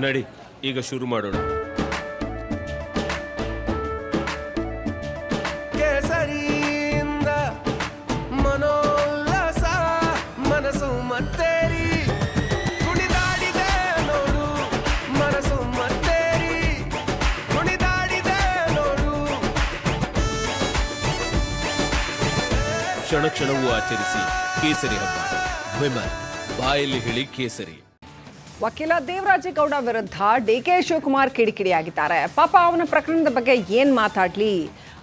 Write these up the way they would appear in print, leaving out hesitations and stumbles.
ನಡಿ ಈಗ ಶುರು ಮಾಡೋಣ. ಕೇಸರಿಯಿಂದ ಮನೋಲ್ಲಾಸ ಮನಸ್ಸು ಮತ್ತೇರಿ ಕುಣಿದಾಡಿದೆ ನೋಡು ಮನಸ್ಸು ಮತ್ತೇರಿ ಕುಣಿದಾಡಿದೆ ನೋಡು. ಕ್ಷಣ ಕ್ಷಣವೂ ಆಚರಿಸಿ ಕೇಸರಿ ಹಬ್ಬ. ವಿಮಲ್ ಬಾಯಲ್ಲಿ ಹೇಳಿ ಕೇಸರಿ. ವಕೀಲ ದೇವರಾಜೇಗೌಡ ವಿರುದ್ಧ ಡಿಕೆ ಶಿವಕುಮಾರ್ ಕಿಡಿಕಿಡಿಯಾಗಿದ್ದಾರೆ. ಪಾಪ ಅವನ ಪ್ರಕರಣದ ಬಗ್ಗೆ ಏನ್ ಮಾತಾಡ್ಲಿ,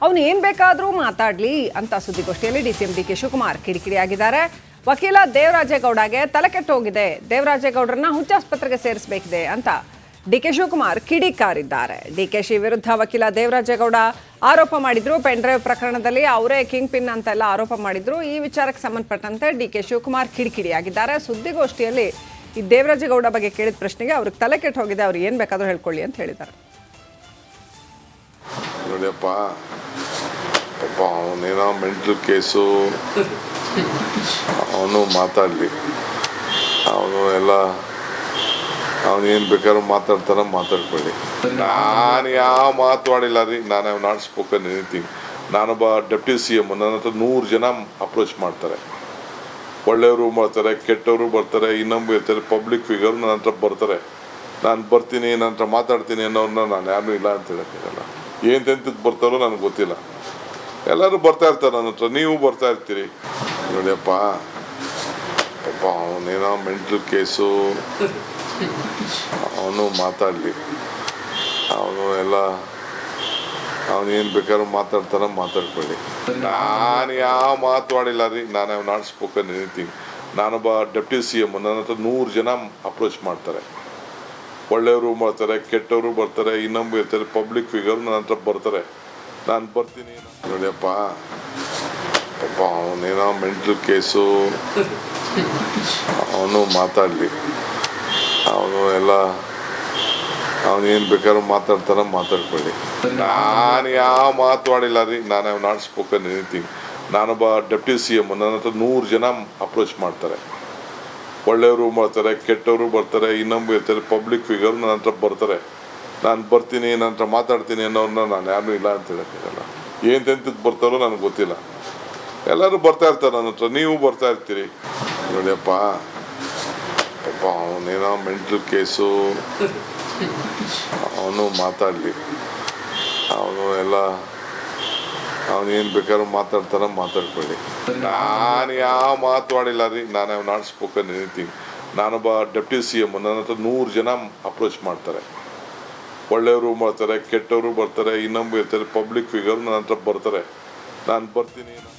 ಅವನು ಏನ್ ಬೇಕಾದ್ರೂ ಮಾತಾಡ್ಲಿ ಅಂತ ಸುದ್ದಿಗೋಷ್ಠಿಯಲ್ಲಿ ಡಿಸಿಎಂ ಡಿಕೆ ಶಿವಕುಮಾರ್ ಕಿಡಿಕಿಡಿಯಾಗಿದ್ದಾರೆ. ವಕೀಲ ದೇವರಾಜೇಗೌಡಗೆ ತಲೆ ಕೆಟ್ಟೋಗಿದೆ, ದೇವರಾಜೇಗೌಡರನ್ನ ಹುಚ್ಚಾಸ್ಪತ್ರೆಗೆ ಸೇರಿಸಬೇಕಿದೆ ಅಂತ ಡಿಕೆ ಶಿವಕುಮಾರ್ ಕಿಡಿಕಾರಿದ್ದಾರೆ. ಡಿಕೆಶಿ ವಿರುದ್ಧ ವಕೀಲ ದೇವರಾಜೇಗೌಡ ಆರೋಪ ಮಾಡಿದ್ರು. ಪೆನ್ಡ್ರೈವ್ ಪ್ರಕರಣದಲ್ಲಿ ಅವರೇ ಕಿಂಗ್ ಪಿನ್ ಅಂತೆಲ್ಲ ಆರೋಪ ಮಾಡಿದ್ರು. ಈ ವಿಚಾರಕ್ಕೆ ಸಂಬಂಧಪಟ್ಟಂತೆ ಡಿಕೆ ಶಿವಕುಮಾರ್ ಕಿಡಿಕಿಡಿಯಾಗಿದ್ದಾರೆ. ಸುದ್ದಿಗೋಷ್ಠಿಯಲ್ಲಿ ಈ ದೇವರಾಜೇಗೌಡ ಬಗ್ಗೆ ಕೇಳಿದ ಪ್ರಶ್ನೆಗೆ ಅವ್ರಿಗೆ ತಲೆ ಕೆಟ್ಟು ಹೋಗಿದೆ, ಅವ್ರು ಏನು ಬೇಕಾದರೂ ಹೇಳ್ಕೊಳ್ಳಿ ಅಂತ ಹೇಳಿದ್ದಾರೆ. ನೋಡಿಯಪ್ಪ, ಪಾಪ ಅವನೇನೋ ಮೆಂಟಲ್ ಕೇಸು, ಅವನು ಮಾತಾಡಲಿ, ಅವನು ಎಲ್ಲ ಅವನೇನು ಬೇಕಾದ್ರೂ ಮಾತಾಡ್ತಾರ ಮಾತಾಡ್ಕೊಳ್ಳಿ. ನಾನು ಯಾವ ಮಾತಾಡಿಲ್ಲ ರೀ. ನಾನು ಹ್ಯಾವ್ ನಾಟ್ ಸ್ಪೋಕನ್ ಎನಿಥಿಂಗ್. ನಾನೊಬ್ಬ ಡೆಪ್ಟಿ CM. ನನ್ನ ಹತ್ರ 100 ಜನ ಅಪ್ರೋಚ್ ಮಾಡ್ತಾರೆ. ಒಳ್ಳೆಯವರು ಬರ್ತಾರೆ, ಕೆಟ್ಟವರು ಬರ್ತಾರೆ, ಇನ್ನೊಬ್ಬರು ಇರ್ತಾರೆ, ಪಬ್ಲಿಕ್ ಫಿಗರ್ ನನ್ನ ಹತ್ರ ಬರ್ತಾರೆ. ನಾನು ಬರ್ತೀನಿ, ನನ್ನ ಹತ್ರ ಮಾತಾಡ್ತೀನಿ ಅನ್ನೋರನ್ನ ನಾನು ಯಾರೂ ಇಲ್ಲ ಅಂತ ಹೇಳೋಕ್ಕಾಗಲ್ಲ. ಎಂತೆಂತಕ್ಕೆ ಬರ್ತಾರೋ ನನಗೆ ಗೊತ್ತಿಲ್ಲ. ಎಲ್ಲರೂ ಬರ್ತಾ ಇರ್ತಾರೆ ನನ್ನ ಹತ್ರ, ನೀವು ಬರ್ತಾ ಇರ್ತೀರಿ. ನೋಡಿಯಪ್ಪ, ಪಾಪ ಅವನೇನೋ ಮೆಂಟಲ್ ಕೇಸು, ಅವನು ಮಾತಾಡಲಿ, ಅವನು ಎಲ್ಲ ಅವನೇನು ಬೇಕಾದ್ರೂ ಮಾತಾಡ್ತಾರ ಮಾತಾಡ್ಕೊಳ್ಳಿ. ನಾನು ಯಾವ ಮಾತಾಡಿಲ್ಲ ರೀ. ನಾನು ಹ್ಯಾವ್ ನಾಟ್ ಸ್ಪೋಕನ್ ಎನಿಥಿಂಗ್. ನಾನೊಬ್ಬ ಡೆಪ್ಟಿ CM. ನನ್ನ ಹತ್ರ 100 ಜನ ಅಪ್ರೋಚ್ ಮಾಡ್ತಾರೆ. ಒಳ್ಳೆಯವರು ಬರ್ತಾರೆ, ಕೆಟ್ಟವರು ಬರ್ತಾರೆ, ಇನ್ನೊಬ್ಬರು ಇರ್ತಾರೆ, ಪಬ್ಲಿಕ್ ಫಿಗರ್ ನನ್ನ ಹತ್ರ ಬರ್ತಾರೆ. ನಾನು ಬರ್ತೀನಿ. ನೋಡಿಯಪ್ಪ, ಪಾಪ ಅವನೇನೋ ಮೆಂಟಲ್ ಕೇಸು, ಅವನು ಮಾತಾಡಲಿ, ಅವನು ಎಲ್ಲ ಅವನೇನು ಬೇಕಾದ್ರೂ ಮಾತಾಡ್ತಾರ ಮಾತಾಡ್ಕೊಳ್ಳಿ. ನಾನು ಯಾವ ಮಾತಾಡಿಲ್ಲ ರೀ. ನಾನು ಹ್ಯಾವ್ ನಾಟ್ ಸ್ಪೋಕನ್ ಎನಿಥಿಂಗ್. ನಾನೊಬ್ಬ ಡೆಪ್ಟಿ CM. ನನ್ನ ಹತ್ರ 100 ಜನ ಅಪ್ರೋಚ್ ಮಾಡ್ತಾರೆ. ಒಳ್ಳೆಯವರು ಬರ್ತಾರೆ, ಕೆಟ್ಟವರು ಬರ್ತಾರೆ, ಇನ್ನೊಬ್ಬರು ಇರ್ತಾರೆ, ಪಬ್ಲಿಕ್ ಫಿಗರ್ ನನ್ನ ಹತ್ರ ಬರ್ತಾರೆ. ನಾನು ಬರ್ತೀನಿ, ನನ್ನ ಹತ್ರ ಮಾತಾಡ್ತೀನಿ ಅನ್ನೋರನ್ನ ನಾನು ಯಾರೂ ಇಲ್ಲ ಅಂತ ಹೇಳೋಕ್ಕಾಗಲ್ಲ. ಎಂತೆಂತಕ್ಕೆ ಬರ್ತಾರೋ ನನಗೆ ಗೊತ್ತಿಲ್ಲ. ಎಲ್ಲರೂ ಬರ್ತಾ ಇರ್ತಾರೆ ನನ್ನ ಹತ್ರ, ನೀವು ಬರ್ತಾ ಇರ್ತೀರಿ. ನೋಡಿಯಪ್ಪ, ಪಾಪ ಅವನೇನೋ ಮೆಂಟಲ್ ಕೇಸು, ಅವನು ಮಾತಾಡಲಿ, ಅವನು ಎಲ್ಲ ಅವನೇನು ಬೇಕಾದ್ರೂ ಮಾತಾಡ್ತಾರ ಮಾತಾಡ್ಕೊಳ್ಳಿ. ನಾನು ಯಾವ ಮಾತಾಡಿಲ್ಲ ರೀ. ನಾನು ಹ್ಯಾವ್ ನಾಟ್ ಸ್ಪೋಕನ್ ಎನಿಥಿಂಗ್. ನಾನೊಬ್ಬ ಡೆಪ್ಟಿ CM. ನನ್ನ ಹತ್ರ 100 ಜನ ಅಪ್ರೋಚ್ ಮಾಡ್ತಾರೆ. ಒಳ್ಳೆಯವರು ಬರ್ತಾರೆ, ಕೆಟ್ಟವರು ಬರ್ತಾರೆ, ಇನ್ನೊಬ್ಬರು ಇರ್ತಾರೆ, ಪಬ್ಲಿಕ್ ಫಿಗರ್ ನನ್ನ ಹತ್ರ ಬರ್ತಾರೆ. ನಾನು ಬರ್ತೀನಿ.